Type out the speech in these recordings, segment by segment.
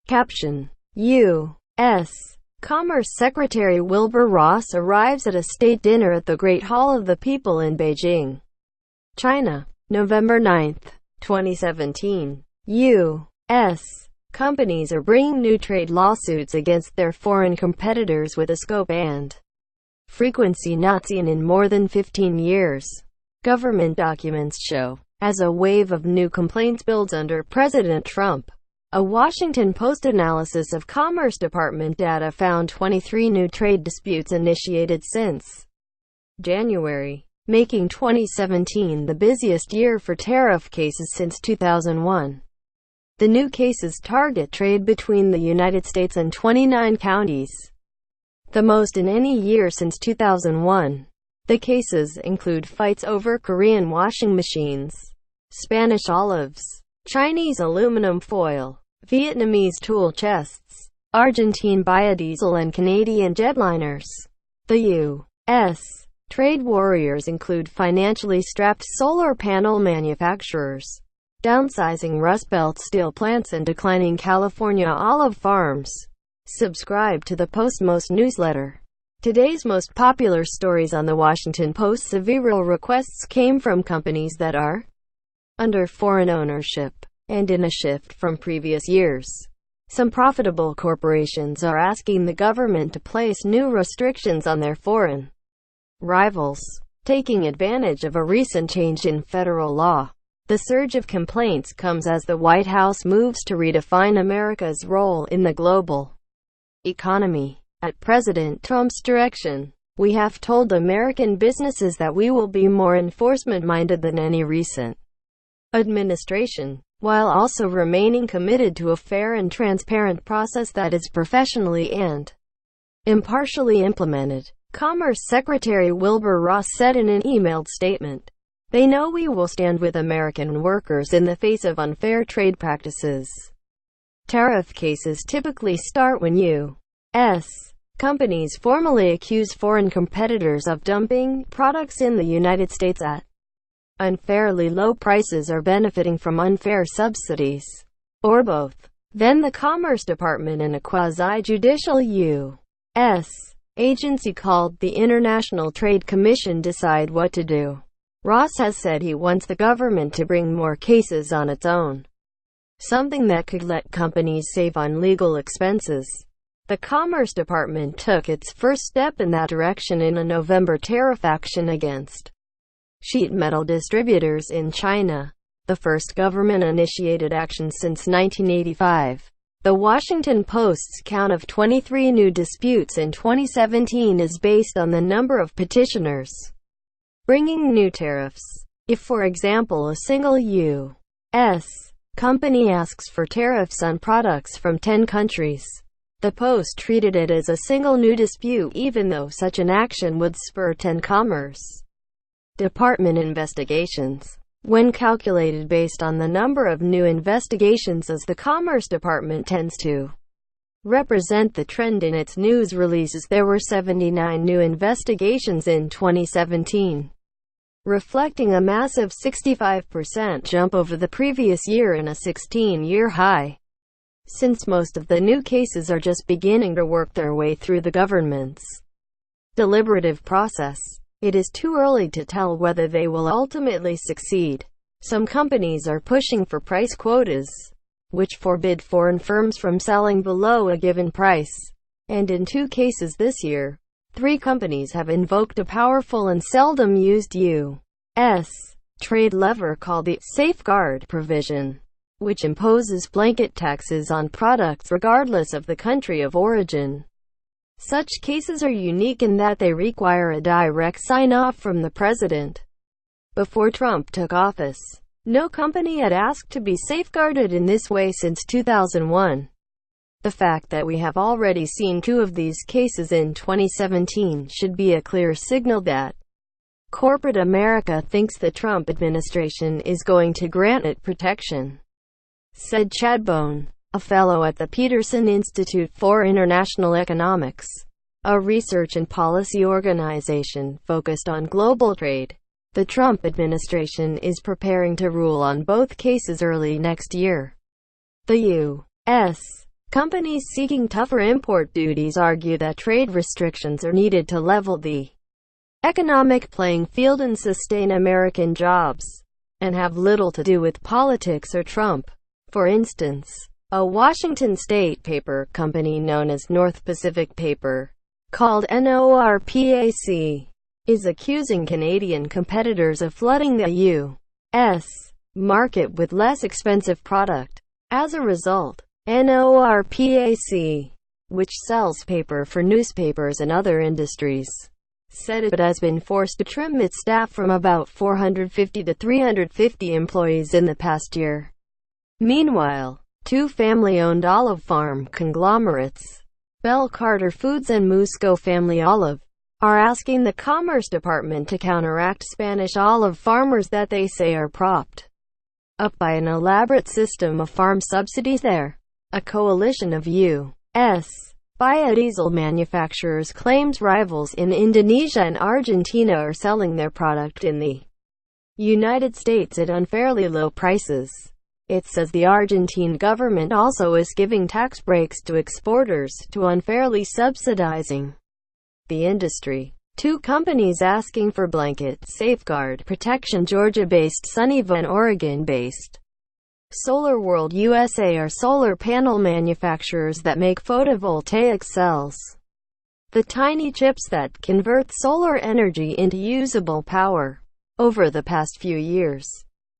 Caption: U.S. Commerce Secretary Wilbur Ross arrives at a state dinner at the Great Hall of the People in Beijing, China, November 9, 2017. U.S. companies are bringing new trade lawsuits against their foreign competitors with a scope and frequency not seen in more than 15 years. Government documents show, as a wave of new complaints builds under President Trump. A Washington Post analysis of Commerce Department data found 23 new trade disputes initiated since January, making 2017 the busiest year for tariff cases since 2001. The new cases target trade between the United States and 29 counties, the most in any year since 2001. The cases include fights over Korean washing machines, Spanish olives, Chinese aluminum foil, Vietnamese tool chests, Argentine biodiesel and Canadian jetliners. The U.S. trade warriors include financially strapped solar panel manufacturers, downsizing Rust Belt steel plants and declining California olive farms. Subscribe to the Post-Most newsletter. Today's most popular stories on the Washington Post. Several requests came from companies that are under foreign ownership, and in a shift from previous years, some profitable corporations are asking the government to place new restrictions on their foreign rivals, taking advantage of a recent change in federal law. The surge of complaints comes as the White House moves to redefine America's role in the global economy. At President Trump's direction, we have told American businesses that we will be more enforcement-minded than any recent administration, while also remaining committed to a fair and transparent process that is professionally and impartially implemented. Commerce Secretary Wilbur Ross said in an emailed statement, "They know we will stand with American workers in the face of unfair trade practices." Tariff cases typically start when U.S. companies formally accuse foreign competitors of dumping products in the United States at unfairly low prices or benefiting from unfair subsidies, or both. Then the Commerce Department and a quasi-judicial U.S. agency called the International Trade Commission decide what to do. Ross has said he wants the government to bring more cases on its own, something that could let companies save on legal expenses. The Commerce Department took its first step in that direction in a November tariff action against sheet metal distributors in China, the first government-initiated action since 1985. The Washington Post's count of 23 new disputes in 2017 is based on the number of petitioners bringing new tariffs. If, for example, a single U.S. company asks for tariffs on products from 10 countries, the Post treated it as a single new dispute even though such an action would spur 10 Commerce Department investigations. When calculated based on the number of new investigations, as the Commerce Department tends to represent the trend in its news releases, there were 79 new investigations in 2017, reflecting a massive 65% jump over the previous year and a 16-year high. Since most of the new cases are just beginning to work their way through the government's deliberative process, it is too early to tell whether they will ultimately succeed. Some companies are pushing for price quotas, which forbid foreign firms from selling below a given price. And in 2 cases this year, 3 companies have invoked a powerful and seldom used U.S. trade lever called the safeguard provision, which imposes blanket taxes on products regardless of the country of origin. Such cases are unique in that they require a direct sign-off from the president. Before Trump took office, no company had asked to be safeguarded in this way since 2001. The fact that we have already seen 2 of these cases in 2017 should be a clear signal that corporate America thinks the Trump administration is going to grant it protection, said Chad Bone, a fellow at the Peterson Institute for International Economics, a research and policy organization focused on global trade. The Trump administration is preparing to rule on both cases early next year. The U.S. Companies seeking tougher import duties argue that trade restrictions are needed to level the economic playing field and sustain American jobs, and have little to do with politics or Trump. For instance, a Washington state paper company known as North Pacific Paper, called NORPAC, is accusing Canadian competitors of flooding the U.S. market with less expensive product. As a result, NORPAC, which sells paper for newspapers and other industries, said it has been forced to trim its staff from about 450 to 350 employees in the past year. Meanwhile, two family-owned olive farm conglomerates, Bell Carter Foods and Musco Family Olive, are asking the Commerce Department to counteract Spanish olive farmers that they say are propped up by an elaborate system of farm subsidies there. A coalition of U.S. biodiesel manufacturers claims rivals in Indonesia and Argentina are selling their product in the United States at unfairly low prices. It says the Argentine government also is giving tax breaks to exporters, to unfairly subsidizing the industry. Two companies asking for blanket safeguard protection: Georgia-based Sunnyva and Oregon-based Solar World USA are solar panel manufacturers that make photovoltaic cells, the tiny chips that convert solar energy into usable power. Over the past few years,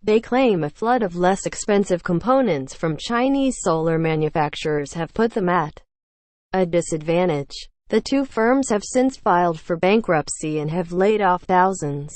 they claim a flood of less expensive components from Chinese solar manufacturers have put them at a disadvantage. The two firms have since filed for bankruptcy and have laid off thousands.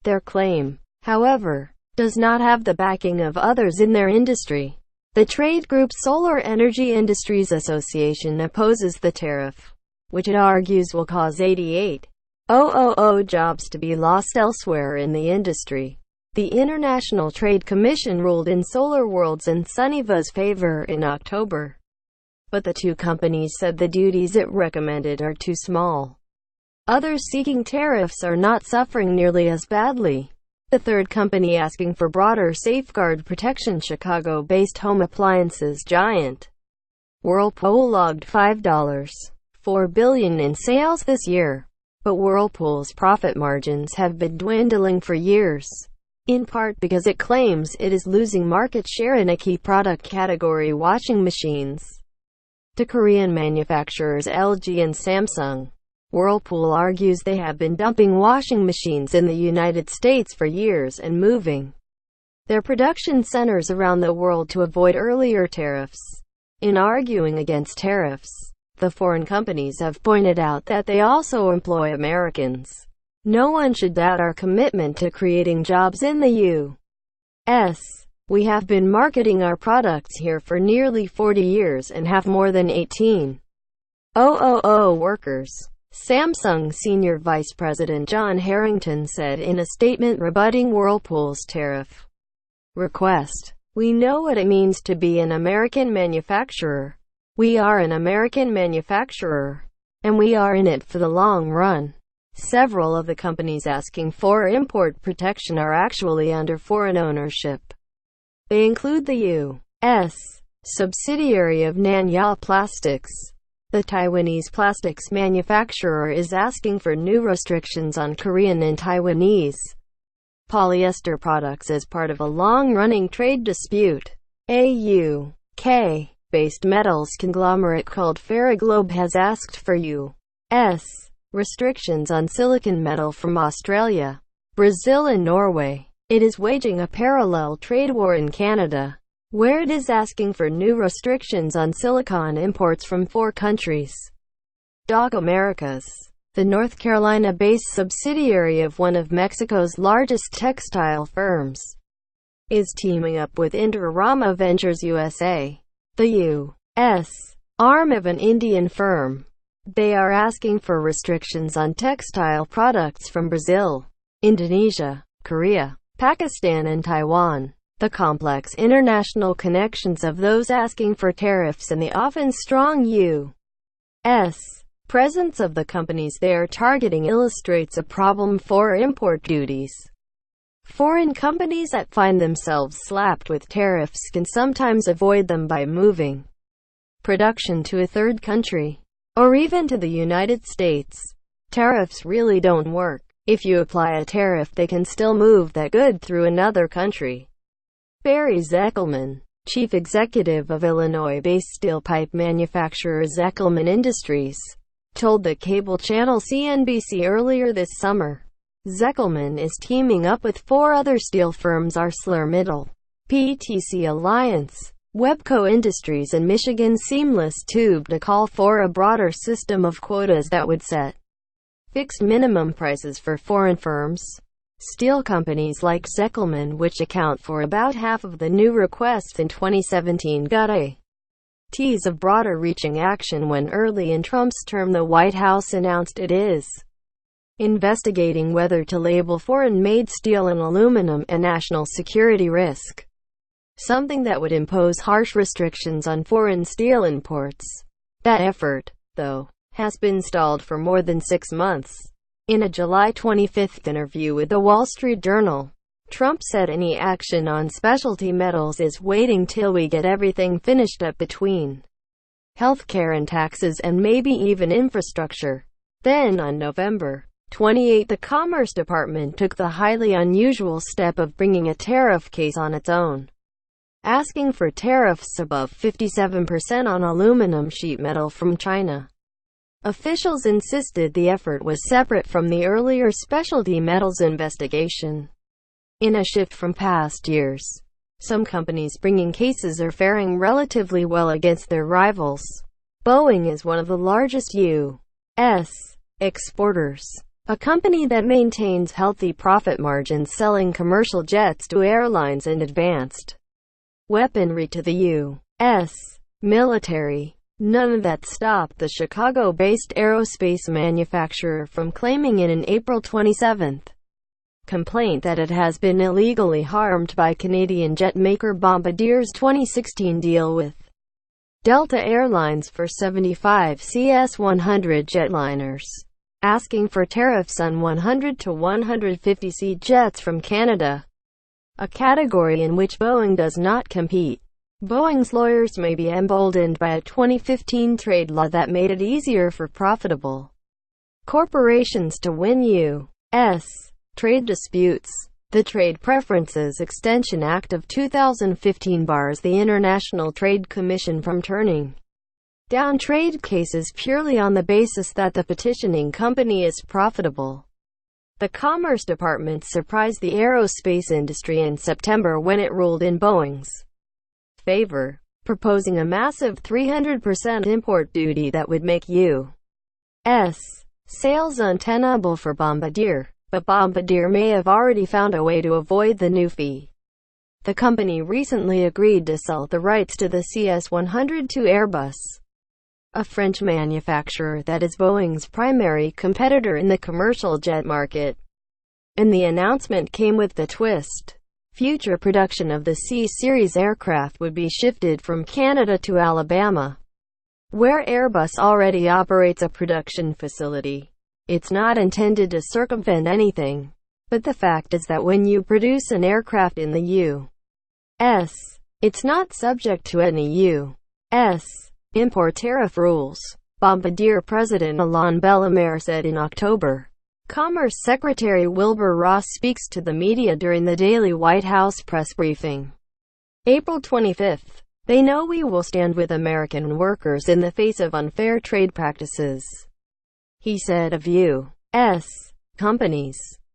Their claim, however, does not have the backing of others in their industry. The trade group Solar Energy Industries Association opposes the tariff, which it argues will cause 88,000 jobs to be lost elsewhere in the industry. The International Trade Commission ruled in Solar World's and Sunnyva's favor in October, but the two companies said the duties it recommended are too small. Others seeking tariffs are not suffering nearly as badly. The third company asking for broader safeguard protection, Chicago-based home appliances giant Whirlpool, logged $5.4 billion in sales this year, but Whirlpool's profit margins have been dwindling for years, in part because it claims it is losing market share in a key product category, washing machines, to Korean manufacturers LG and Samsung. Whirlpool argues they have been dumping washing machines in the United States for years and moving their production centers around the world to avoid earlier tariffs. In arguing against tariffs, the foreign companies have pointed out that they also employ Americans. No one should doubt our commitment to creating jobs in the U.S. We have been marketing our products here for nearly 40 years and have more than 18,000 workers. Samsung Senior Vice President John Harrington said in a statement rebutting Whirlpool's tariff request, "We know what it means to be an American manufacturer. We are an American manufacturer, and we are in it for the long run." Several of the companies asking for import protection are actually under foreign ownership. They include the U.S. subsidiary of Nanya Plastics. The Taiwanese plastics manufacturer is asking for new restrictions on Korean and Taiwanese polyester products as part of a long-running trade dispute. A UK-based metals conglomerate called Ferroglobe has asked for U.S. restrictions on silicon metal from Australia, Brazil and Norway. It is waging a parallel trade war in Canada, where it is asking for new restrictions on silicon imports from 4 countries. Doc Americas, the North Carolina-based subsidiary of one of Mexico's largest textile firms, is teaming up with Indorama Ventures USA, the U.S. arm of an Indian firm. They are asking for restrictions on textile products from Brazil, Indonesia, Korea, Pakistan and Taiwan. The complex international connections of those asking for tariffs and the often strong U.S. presence of the companies they are targeting illustrates a problem for import duties. Foreign companies that find themselves slapped with tariffs can sometimes avoid them by moving production to a third country, or even to the United States. Tariffs really don't work. If you apply a tariff, they can still move that good through another country. Barry Zeckelman, chief executive of Illinois-based steel pipe manufacturer Zeckelman Industries, told the cable channel CNBC earlier this summer. Zeckelman is teaming up with 4 other steel firms: ArcelorMittal, PTC Alliance, Webco Industries and Michigan Seamless Tube, to call for a broader system of quotas that would set fixed minimum prices for foreign firms. Steel companies like Zeckelman, which account for about half of the new requests in 2017, got a tease of broader-reaching action when early in Trump's term the White House announced it is investigating whether to label foreign-made steel and aluminum a national security risk, something that would impose harsh restrictions on foreign steel imports. That effort, though, has been stalled for more than 6 months. In a July 25 interview with the Wall Street Journal, Trump said any action on specialty metals is waiting till we get everything finished up between healthcare and taxes and maybe even infrastructure. Then on November 28, the Commerce Department took the highly unusual step of bringing a tariff case on its own, asking for tariffs above 57% on aluminum sheet metal from China. Officials insisted the effort was separate from the earlier specialty metals investigation. In a shift from past years, some companies bringing cases are faring relatively well against their rivals. Boeing is one of the largest U.S. exporters, a company that maintains healthy profit margins selling commercial jets to airlines and advanced weaponry to the U.S. military. None of that stopped the Chicago-based aerospace manufacturer from claiming in an April 27 complaint that it has been illegally harmed by Canadian jet maker Bombardier's 2016 deal with Delta Airlines for 75 CS-100 jetliners, asking for tariffs on 100 to 150-seat jets from Canada, a category in which Boeing does not compete. Boeing's lawyers may be emboldened by a 2015 trade law that made it easier for profitable corporations to win U.S. trade disputes. The Trade Preferences Extension Act of 2015 bars the International Trade Commission from turning down trade cases purely on the basis that the petitioning company is profitable. The Commerce Department surprised the aerospace industry in September when it ruled in Boeing's favor, proposing a massive 300% import duty that would make U.S. sales untenable for Bombardier. But Bombardier may have already found a way to avoid the new fee. The company recently agreed to sell the rights to the CS-100 to Airbus, a French manufacturer that is Boeing's primary competitor in the commercial jet market. And the announcement came with the twist. Future production of the C-Series aircraft would be shifted from Canada to Alabama, where Airbus already operates a production facility. It's not intended to circumvent anything, but the fact is that when you produce an aircraft in the U.S., it's not subject to any U.S. import tariff rules, Bombardier President Alain Bellemare said in October. Commerce Secretary Wilbur Ross speaks to the media during the daily White House press briefing. April 25. They know we will stand with American workers in the face of unfair trade practices, he said of U.S. companies.